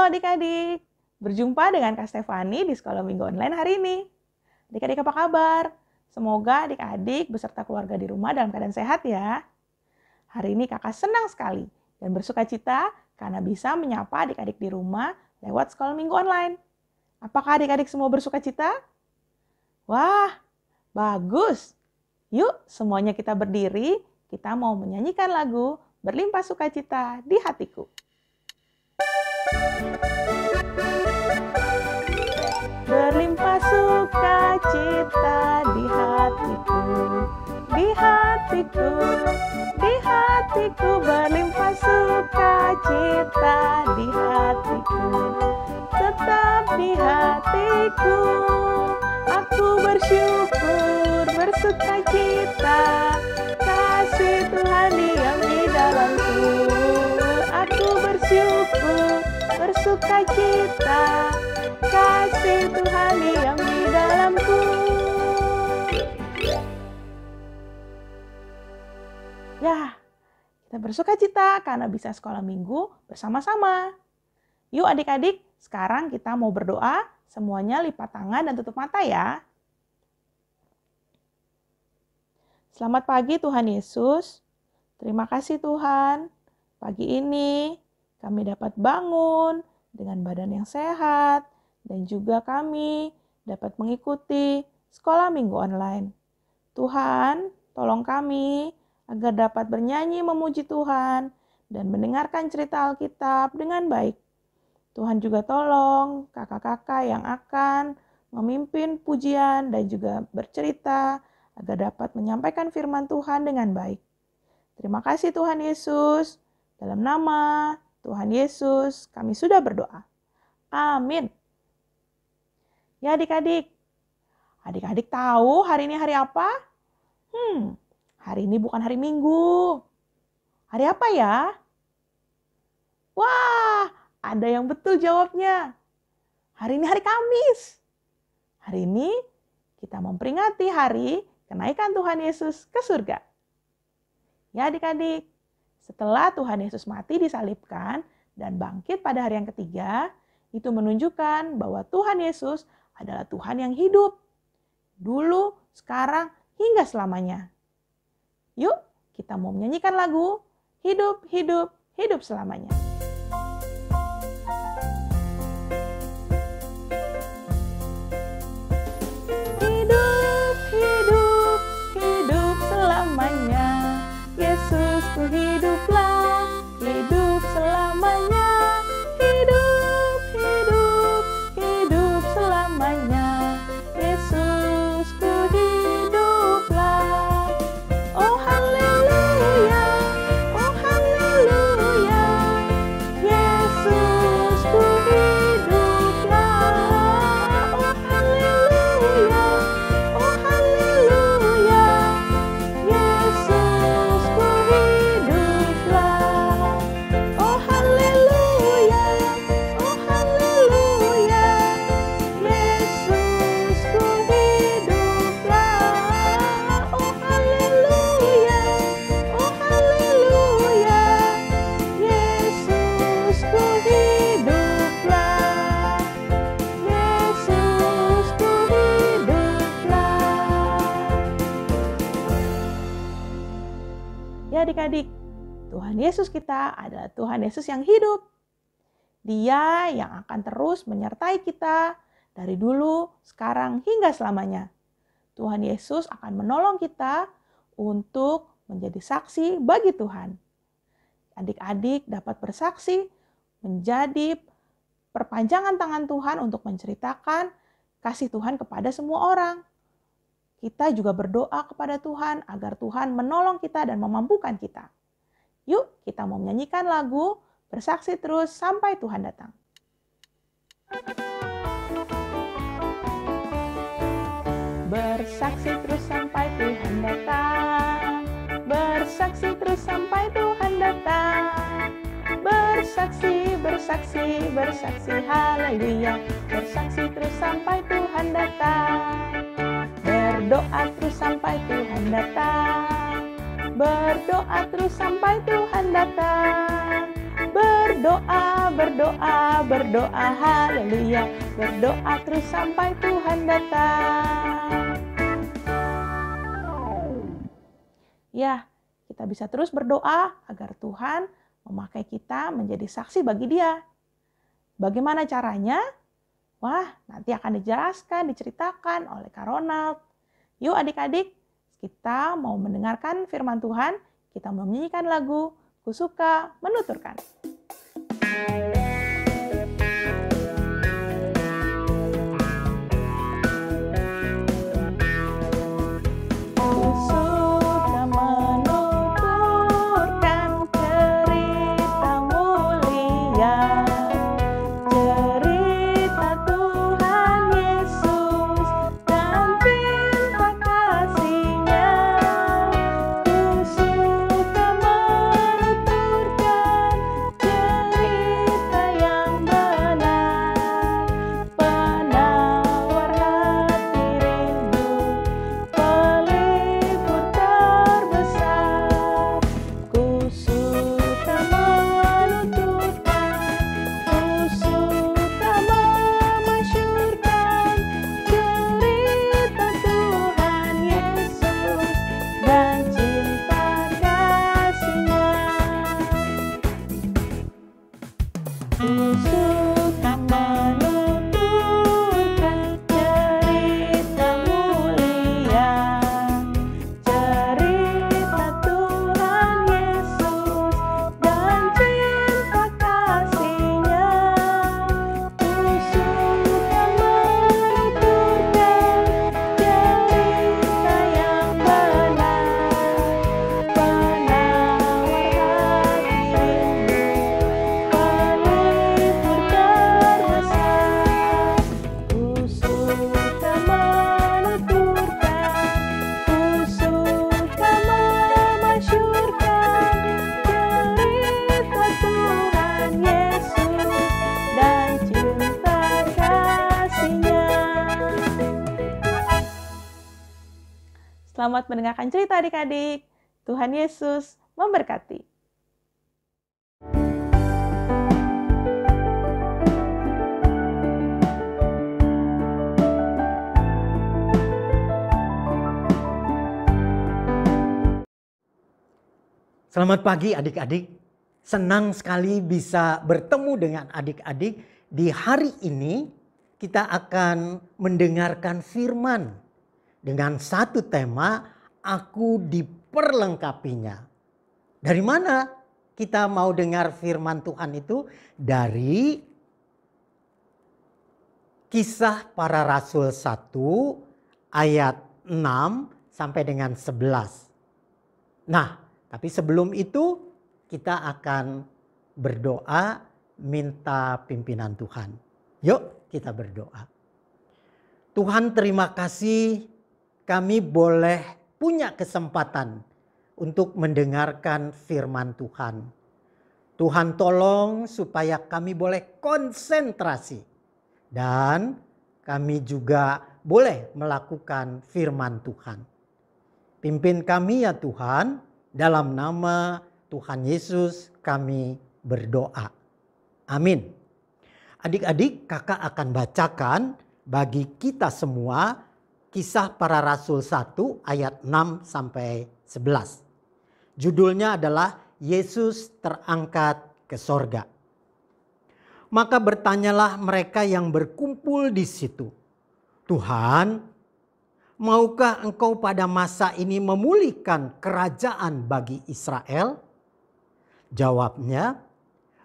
adik-adik, berjumpa dengan Kak Stefani di Sekolah Minggu Online hari ini. Adik-adik apa kabar? Semoga adik-adik beserta keluarga di rumah dalam keadaan sehat ya. Hari ini kakak senang sekali dan bersuka cita karena bisa menyapa adik-adik di rumah lewat Sekolah Minggu Online. Apakah adik-adik semua bersuka cita? Wah, bagus. Yuk semuanya kita berdiri, kita mau menyanyikan lagu Berlimpah Sukacita di Hatiku. Berlimpah sukacita di hatiku, di hatiku, di hatiku. Berlimpah sukacita di hatiku, tetap di hatiku. Aku bersyukur, bersukacita, kasih Tuhan diam di dalamku. Aku bersyukur, bersukacita, kasih Tuhan diam di dalamku. Ya, kita bersukacita karena bisa sekolah minggu bersama-sama. Yuk adik-adik, sekarang kita mau berdoa. Semuanya lipat tangan dan tutup mata ya. Selamat pagi Tuhan Yesus. Terima kasih Tuhan. Pagi ini kami dapat bangun dengan badan yang sehat. Dan juga kami dapat mengikuti sekolah minggu online. Tuhan, tolong kami agar dapat bernyanyi memuji Tuhan dan mendengarkan cerita Alkitab dengan baik. Tuhan juga tolong kakak-kakak yang akan memimpin pujian dan juga bercerita agar dapat menyampaikan firman Tuhan dengan baik. Terima kasih Tuhan Yesus. Dalam nama Tuhan Yesus kami sudah berdoa. Amin. Ya adik-adik, adik-adik tahu hari ini hari apa? Hari ini bukan hari Minggu. Hari apa ya? Wah, ada yang betul jawabnya. Hari ini hari Kamis. Hari ini kita memperingati hari kenaikan Tuhan Yesus ke surga. Ya adik-adik, setelah Tuhan Yesus mati disalibkan dan bangkit pada hari yang ketiga, itu menunjukkan bahwa Tuhan Yesus adalah Tuhan yang hidup. Dulu, sekarang, hingga selamanya. Yuk, kita mau menyanyikan lagu Hidup, Hidup, Hidup Selamanya. Hidup, hidup, hidup selamanya. Yesusku hiduplah, hidup selamanya. Hidup, hidup, hidup selamanya. Yesusku hiduplah. Oh haleluya, oh haleluya. Yesusku hiduplah. Oh haleluya, oh haleluya. Yesusku hiduplah. Oh haleluya, oh haleluya. Yesusku hiduplah. Oh haleluya, oh haleluya. Yesusku hiduplah. Yesusku hiduplah. Ya adik-adik, Tuhan Yesus kita adalah Tuhan Yesus yang hidup. Dia yang akan terus menyertai kita dari dulu, sekarang, hingga selamanya. Tuhan Yesus akan menolong kita untuk menjadi saksi bagi Tuhan. Adik-adik dapat bersaksi menjadi perpanjangan tangan Tuhan untuk menceritakan kasih Tuhan kepada semua orang. Kita juga berdoa kepada Tuhan agar Tuhan menolong kita dan memampukan kita. Yuk, kita mau menyanyikan lagu Bersaksi Terus Sampai Tuhan Datang. Bersaksi terus sampai Tuhan datang. Bersaksi terus sampai Tuhan datang. Bersaksi, bersaksi, bersaksi, haleluya. Bersaksi terus sampai Tuhan datang. Berdoa terus sampai Tuhan datang. Berdoa terus sampai Tuhan datang. Berdoa, berdoa, berdoa, haleluya. Berdoa terus sampai Tuhan datang. Ya, kita bisa terus berdoa agar Tuhan memakai kita menjadi saksi bagi Dia. Bagaimana caranya? Wah, nanti akan dijelaskan, diceritakan oleh Kak Ronald. Yuk adik-adik, kita mau mendengarkan firman Tuhan, kita mau menyanyikan lagu Ku Suka Menuturkan. Selamat mendengarkan cerita adik-adik. Tuhan Yesus memberkati. Selamat pagi adik-adik. Senang sekali bisa bertemu dengan adik-adik. Di hari ini kita akan mendengarkan firman. Dengan satu tema, aku diperlengkapinya. Dari mana kita mau dengar firman Tuhan itu? Dari Kisah Para Rasul 1 ayat 6 sampai dengan 11. Nah, tapi sebelum itu kita akan berdoa minta pimpinan Tuhan. Yuk kita berdoa. Tuhan, terima kasih kami boleh punya kesempatan untuk mendengarkan firman Tuhan. Tuhan tolong supaya kami boleh konsentrasi. Dan kami juga boleh melakukan firman Tuhan. Pimpin kami ya Tuhan, dalam nama Tuhan Yesus kami berdoa. Amin. Adik-adik, kakak akan bacakan bagi kita semua Kisah Para Rasul 1 ayat 6 sampai 11. Judulnya adalah Yesus terangkat ke sorga. Maka bertanyalah mereka yang berkumpul di situ, Tuhan, maukah engkau pada masa ini memulihkan kerajaan bagi Israel? Jawabnya,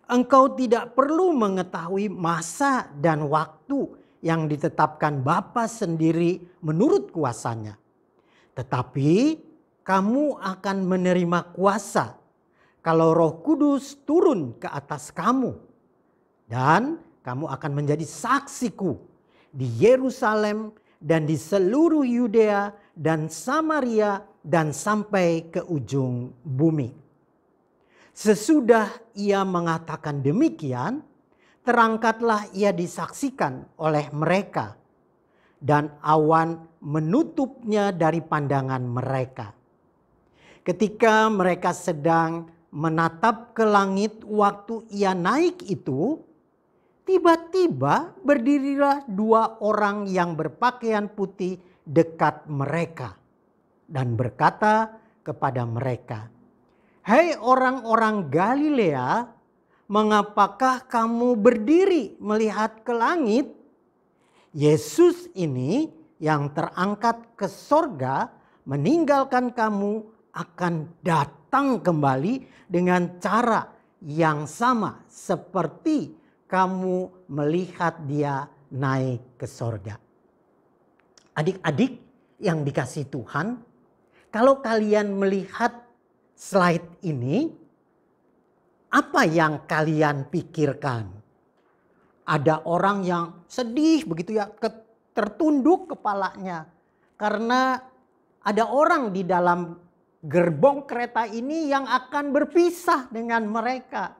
engkau tidak perlu mengetahui masa dan waktu yang ditetapkan Bapa sendiri menurut kuasanya. Tetapi kamu akan menerima kuasa kalau Roh Kudus turun ke atas kamu. Dan kamu akan menjadi saksiku di Yerusalem dan di seluruh Yudea dan Samaria dan sampai ke ujung bumi. Sesudah ia mengatakan demikian, terangkatlah ia disaksikan oleh mereka, dan awan menutupnya dari pandangan mereka. Ketika mereka sedang menatap ke langit waktu ia naik itu, tiba-tiba berdirilah dua orang yang berpakaian putih dekat mereka dan berkata kepada mereka, "Hei orang-orang Galilea, mengapakah kamu berdiri melihat ke langit? Yesus ini yang terangkat ke sorga meninggalkan kamu akan datang kembali dengan cara yang sama seperti kamu melihat dia naik ke sorga." Adik-adik yang dikasihi Tuhan, kalau kalian melihat slide ini, apa yang kalian pikirkan? Ada orang yang sedih begitu ya, tertunduk kepalanya karena ada orang di dalam gerbong kereta ini yang akan berpisah dengan mereka.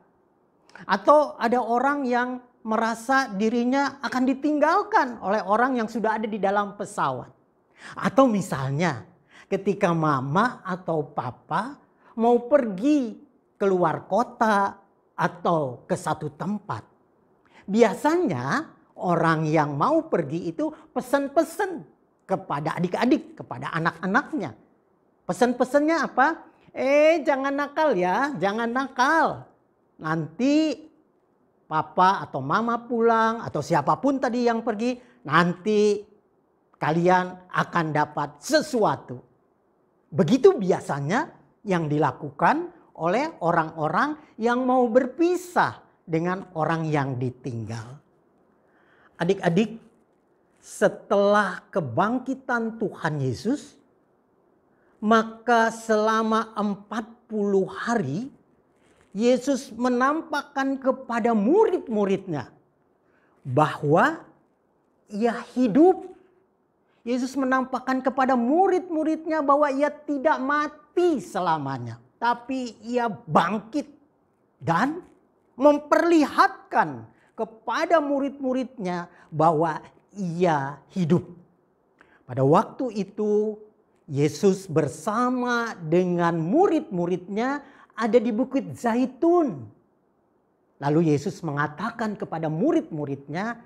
Atau ada orang yang merasa dirinya akan ditinggalkan oleh orang yang sudah ada di dalam pesawat. Atau misalnya ketika mama atau papa mau pergi keluar kota atau ke satu tempat. Biasanya orang yang mau pergi itu pesan-pesan kepada adik-adik, kepada anak-anaknya. Pesan-pesannya apa? Jangan nakal ya, jangan nakal. Nanti papa atau mama pulang atau siapapun tadi yang pergi, nanti kalian akan dapat sesuatu. Begitu biasanya yang dilakukan oleh orang-orang yang mau berpisah dengan orang yang ditinggal. Adik-adik, setelah kebangkitan Tuhan Yesus, maka selama 40 hari Yesus menampakkan kepada murid-muridnya bahwa ia hidup. Yesus menampakkan kepada murid-muridnya bahwa ia tidak mati selamanya, tapi ia bangkit dan memperlihatkan kepada murid-muridnya bahwa ia hidup. Pada waktu itu Yesus bersama dengan murid-muridnya ada di Bukit Zaitun. Lalu Yesus mengatakan kepada murid-muridnya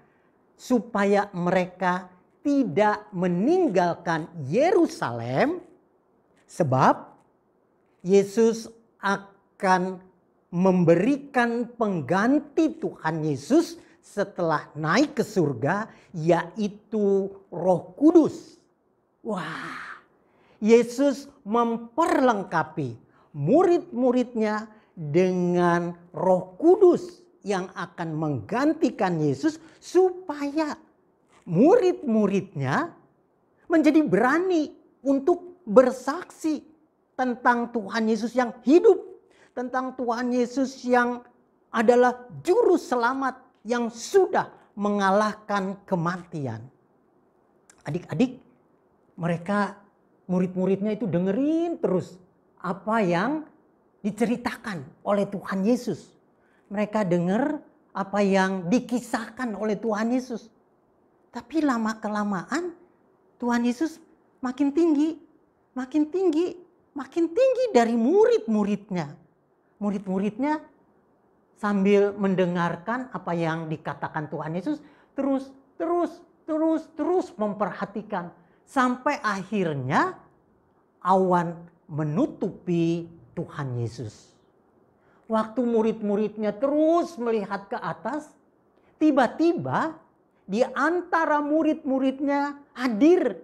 supaya mereka tidak meninggalkan Yerusalem, sebab Yesus akan memberikan pengganti Tuhan Yesus setelah naik ke surga, yaitu Roh Kudus. Wah, Yesus memperlengkapi murid-muridnya dengan Roh Kudus yang akan menggantikan Yesus supaya murid-muridnya menjadi berani untuk bersaksi tentang Tuhan Yesus yang hidup, tentang Tuhan Yesus yang adalah juru selamat yang sudah mengalahkan kematian. Adik-adik, mereka murid-muridnya itu dengerin terus apa yang diceritakan oleh Tuhan Yesus. Mereka dengar apa yang dikisahkan oleh Tuhan Yesus. Tapi lama-kelamaan Tuhan Yesus makin tinggi, makin tinggi, makin tinggi dari murid-muridnya. Murid-muridnya sambil mendengarkan apa yang dikatakan Tuhan Yesus terus memperhatikan. Sampai akhirnya awan menutupi Tuhan Yesus. Waktu murid-muridnya terus melihat ke atas, tiba-tiba di antara murid-muridnya hadir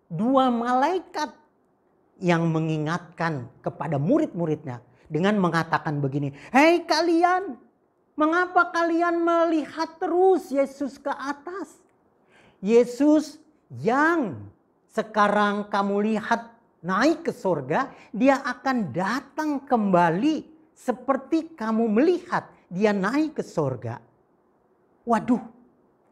dua malaikat yang mengingatkan kepada murid-muridnya dengan mengatakan begini, "Hei kalian, mengapa kalian melihat terus Yesus ke atas? Yesus yang sekarang kamu lihat naik ke surga, dia akan datang kembali seperti kamu melihat dia naik ke surga." Waduh,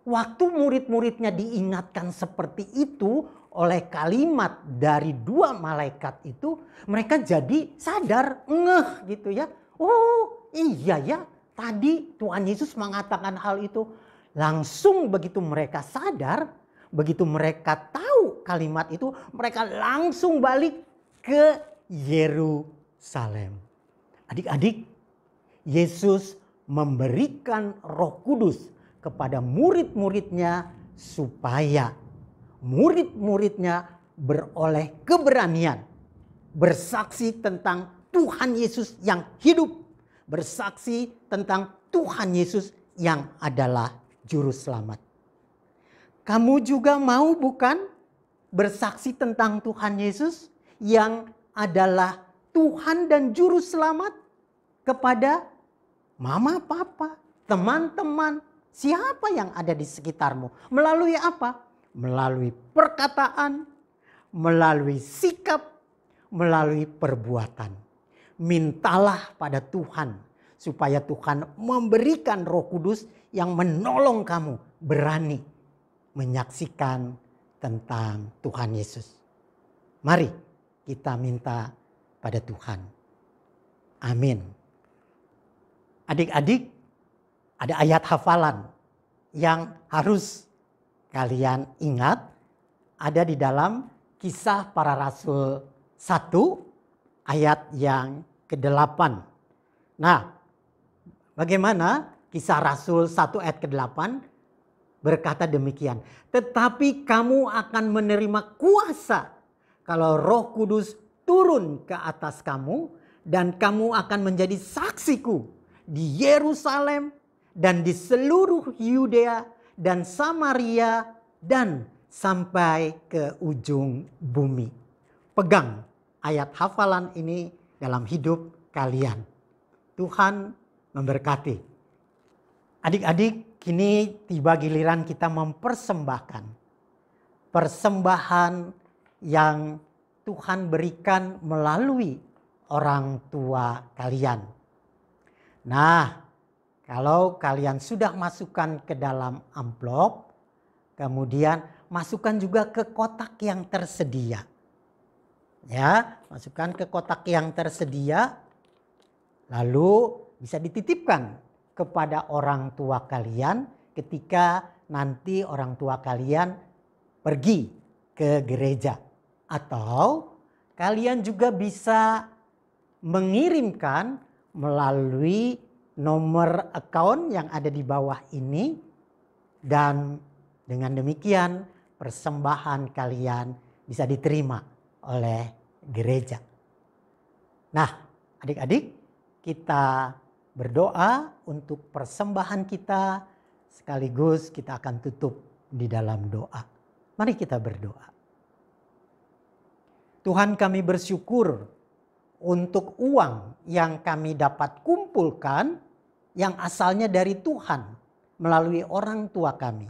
waktu murid-muridnya diingatkan seperti itu oleh kalimat dari dua malaikat itu, mereka jadi sadar, ngeh gitu ya. Oh iya ya, tadi Tuhan Yesus mengatakan hal itu. Langsung begitu mereka sadar, begitu mereka tahu kalimat itu, mereka langsung balik ke Yerusalem. Adik-adik, Yesus memberikan Roh Kudus kepada murid-muridnya supaya murid-muridnya beroleh keberanian bersaksi tentang Tuhan Yesus yang hidup, bersaksi tentang Tuhan Yesus yang adalah juru selamat. Kamu juga mau bukan bersaksi tentang Tuhan Yesus yang adalah Tuhan dan juru selamat kepada mama, papa, teman-teman, siapa yang ada di sekitarmu? Melalui apa? Melalui perkataan, melalui sikap, melalui perbuatan. Mintalah pada Tuhan supaya Tuhan memberikan Roh Kudus yang menolong kamu berani menyaksikan tentang Tuhan Yesus. Mari kita minta pada Tuhan. Amin. Adik-adik, ada ayat hafalan yang harus kalian ingat, ada di dalam Kisah Para Rasul 1 ayat yang ke-8. Nah, bagaimana Kisah Rasul 1 ayat ke-8 berkata demikian. Tetapi kamu akan menerima kuasa kalau Roh Kudus turun ke atas kamu, dan kamu akan menjadi saksiku di Yerusalem dan di seluruh Yudea dan Samaria dan sampai ke ujung bumi. Pegang ayat hafalan ini dalam hidup kalian. Tuhan memberkati. Adik-adik, kini tiba giliran kita mempersembahkan persembahan yang Tuhan berikan melalui orang tua kalian. Nah, kalau kalian sudah masukkan ke dalam amplop, kemudian masukkan juga ke kotak yang tersedia. Ya, masukkan ke kotak yang tersedia, lalu bisa dititipkan kepada orang tua kalian ketika nanti orang tua kalian pergi ke gereja. Atau kalian juga bisa mengirimkan melalui nomor account yang ada di bawah ini, dan dengan demikian persembahan kalian bisa diterima oleh gereja. Nah, adik-adik, kita berdoa untuk persembahan kita, sekaligus kita akan tutup di dalam doa. Mari kita berdoa. Tuhan, kami bersyukur untuk uang yang kami dapat kumpulkan yang asalnya dari Tuhan melalui orang tua kami.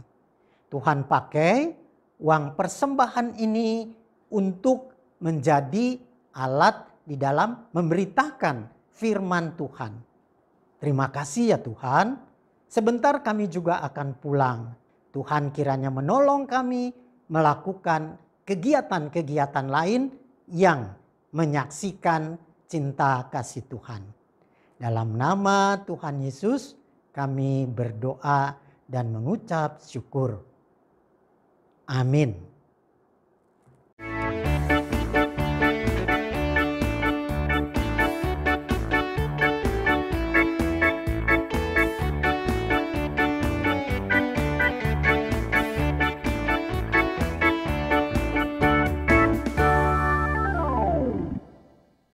Tuhan pakai uang persembahan ini untuk menjadi alat di dalam memberitakan firman Tuhan. Terima kasih ya Tuhan. Sebentar kami juga akan pulang. Tuhan kiranya menolong kami melakukan kegiatan-kegiatan lain yang menyaksikan cinta kasih Tuhan. Dalam nama Tuhan Yesus kami berdoa dan mengucap syukur. Amin.